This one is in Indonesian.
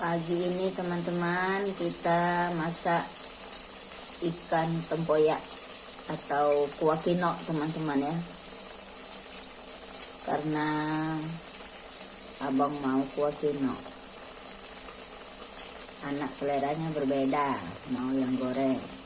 Pagi ini teman-teman kita masak ikan tempoyak atau kuah kino teman-teman ya. Karena abang mau kuah kino. Anak seleranya berbeda, mau yang goreng.